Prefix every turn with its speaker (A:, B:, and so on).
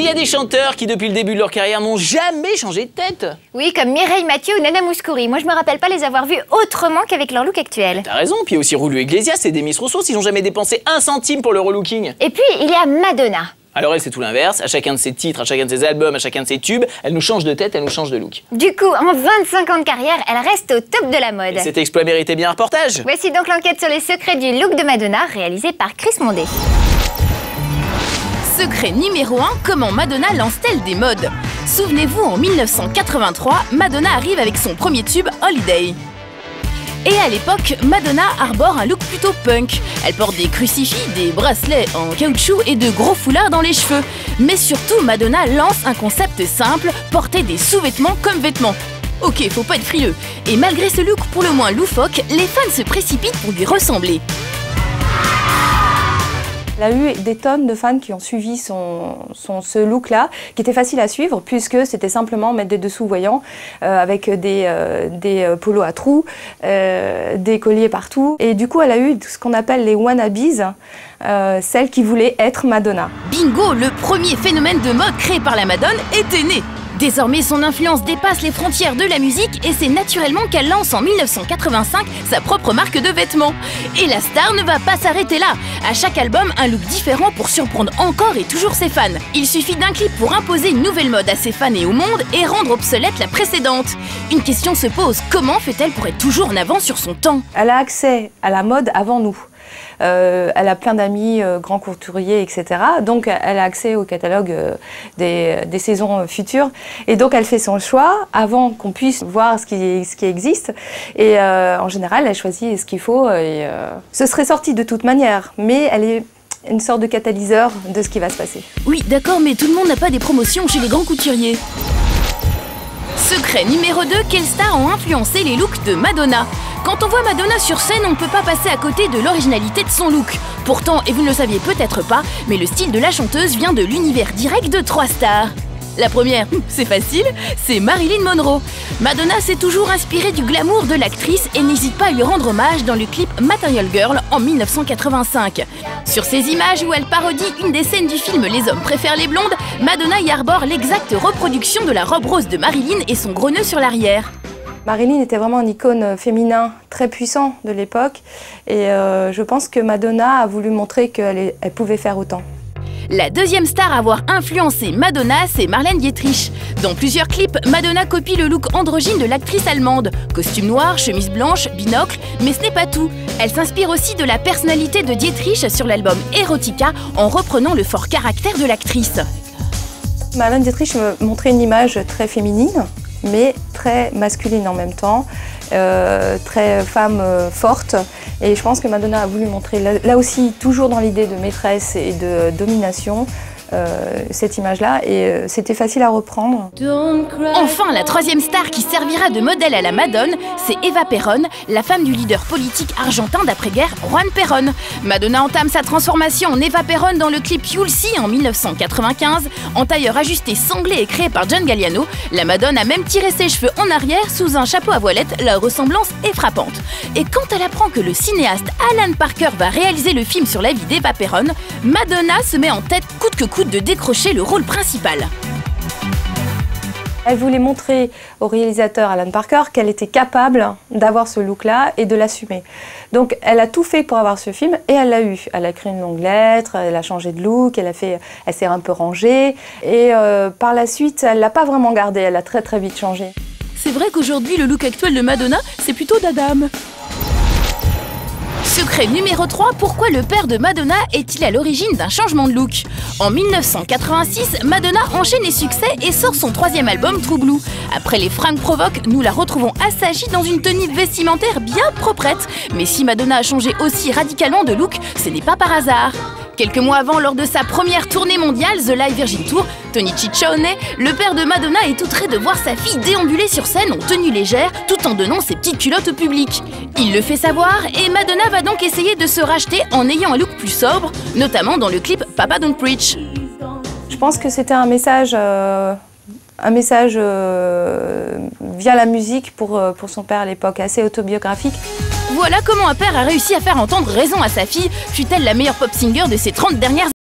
A: y a des chanteurs qui, depuis le début de leur carrière, n'ont jamais changé de tête.
B: Oui, comme Mireille Mathieu ou Nana Mouskouri. Moi, je me rappelle pas les avoir vus autrement qu'avec leur look actuel.
A: T'as raison, puis aussi Julio Iglesias et Demis Roussos, ils n'ont jamais dépensé un centime pour le relooking.
B: Et puis, il y a Madonna.
A: Alors elle, c'est tout l'inverse. À chacun de ses titres, à chacun de ses albums, à chacun de ses tubes, elle nous change de tête, elle nous change de look.
B: Du coup, en 25 ans de carrière, elle reste au top de la mode.
A: Et cet exploit méritait bien un reportage.
B: Voici donc l'enquête sur les secrets du look de Madonna, réalisée par Chris Mondé.
C: Secret numéro 1, comment Madonna lance-t-elle des modes? Souvenez-vous, en 1983, Madonna arrive avec son premier tube, Holiday. Et à l'époque, Madonna arbore un look plutôt punk. Elle porte des crucifix, des bracelets en caoutchouc et de gros foulards dans les cheveux. Mais surtout, Madonna lance un concept simple, porter des sous-vêtements comme vêtements. Ok, faut pas être frileux. Et malgré ce look pour le moins loufoque, les fans se précipitent pour lui ressembler.
D: Elle a eu des tonnes de fans qui ont suivi ce look-là, qui était facile à suivre, puisque c'était simplement mettre des dessous voyants avec des polos à trous, des colliers partout. Et du coup, elle a eu ce qu'on appelle les wannabes, celles qui voulaient être Madonna.
C: Bingo, le premier phénomène de mode créé par la Madone était né. Désormais, son influence dépasse les frontières de la musique et c'est naturellement qu'elle lance en 1985 sa propre marque de vêtements. Et la star ne va pas s'arrêter là. À chaque album, un look différent pour surprendre encore et toujours ses fans. Il suffit d'un clip pour imposer une nouvelle mode à ses fans et au monde et rendre obsolète la précédente. Une question se pose, comment fait-elle pour être toujours en avance sur son temps?
D: Elle a accès à la mode avant nous. Elle a plein d'amis, grands couturiers, etc. Donc elle a accès au catalogue des saisons futures. Et donc elle fait son choix avant qu'on puisse voir ce qui existe. Et en général, elle choisit ce qu'il faut. Et, ce serait sorti de toute manière, mais elle est une sorte de catalyseur de ce qui va se passer.
C: Oui, d'accord, mais tout le monde n'a pas des promotions chez les grands couturiers. Secret numéro 2, quelles stars ont influencé les looks de Madonna? Quand on voit Madonna sur scène, on ne peut pas passer à côté de l'originalité de son look. Pourtant, et vous ne le saviez peut-être pas, mais le style de la chanteuse vient de l'univers direct de 3 stars. La première, c'est facile, c'est Marilyn Monroe. Madonna s'est toujours inspirée du glamour de l'actrice et n'hésite pas à lui rendre hommage dans le clip Material Girl en 1985. Sur ces images où elle parodie une des scènes du film Les hommes préfèrent les blondes, Madonna y arbore l'exacte reproduction de la robe rose de Marilyn et son gros nœud sur l'arrière.
D: Marilyn était vraiment une icône féminin très puissant de l'époque et je pense que Madonna a voulu montrer qu'elle pouvait faire autant.
C: La deuxième star à avoir influencé Madonna, c'est Marlène Dietrich. Dans plusieurs clips, Madonna copie le look androgyne de l'actrice allemande. Costume noir, chemise blanche, binocle, mais ce n'est pas tout. Elle s'inspire aussi de la personnalité de Dietrich sur l'album Erotica en reprenant le fort caractère de l'actrice.
D: Marlène Dietrich me montrait une image très féminine, mais très masculine en même temps, très femme forte. Et je pense que Madonna a voulu montrer, là aussi, toujours dans l'idée de maîtresse et de domination, cette image-là, et c'était facile à reprendre.
C: Enfin, la troisième star qui servira de modèle à la Madone, c'est Eva Perón, la femme du leader politique argentin d'après-guerre Juan Perón. Madonna entame sa transformation en Eva Perón dans le clip You'll See en 1995. En tailleur ajusté sanglé et créé par John Galliano, la Madone a même tiré ses cheveux en arrière sous un chapeau à voilette. La ressemblance est frappante. Et quand elle apprend que le cinéaste Alan Parker va réaliser le film sur la vie d'Eva Perón, Madonna se met en tête coûte que coûte de décrocher le rôle principal.
D: Elle voulait montrer au réalisateur Alan Parker qu'elle était capable d'avoir ce look-là et de l'assumer. Donc elle a tout fait pour avoir ce film et elle l'a eu. Elle a écrit une longue lettre, elle a changé de look, elle s'est un peu rangée et par la suite elle l'a pas vraiment gardé, elle a très vite changé.
C: C'est vrai qu'aujourd'hui le look actuel de Madonna c'est plutôt d'Adam. Secret numéro 3, pourquoi le père de Madonna est-il à l'origine d'un changement de look? En 1986, Madonna enchaîne les succès et sort son 3e album True Blue. Après les fringues provoques, nous la retrouvons assagie dans une tenue vestimentaire bien proprette. Mais si Madonna a changé aussi radicalement de look, ce n'est pas par hasard. Quelques mois avant, lors de sa première tournée mondiale, The Live Virgin Tour, Tony Ciccione, le père de Madonna est outré de voir sa fille déambuler sur scène en tenue légère tout en donnant ses petites culottes au public. Il le fait savoir et Madonna va donc essayer de se racheter en ayant un look plus sobre, notamment dans le clip Papa Don't Preach.
D: Je pense que c'était un message via la musique pour son père à l'époque, assez autobiographique.
C: Voilà comment un père a réussi à faire entendre raison à sa fille, fut-elle la meilleure pop singer de ces 30 dernières années.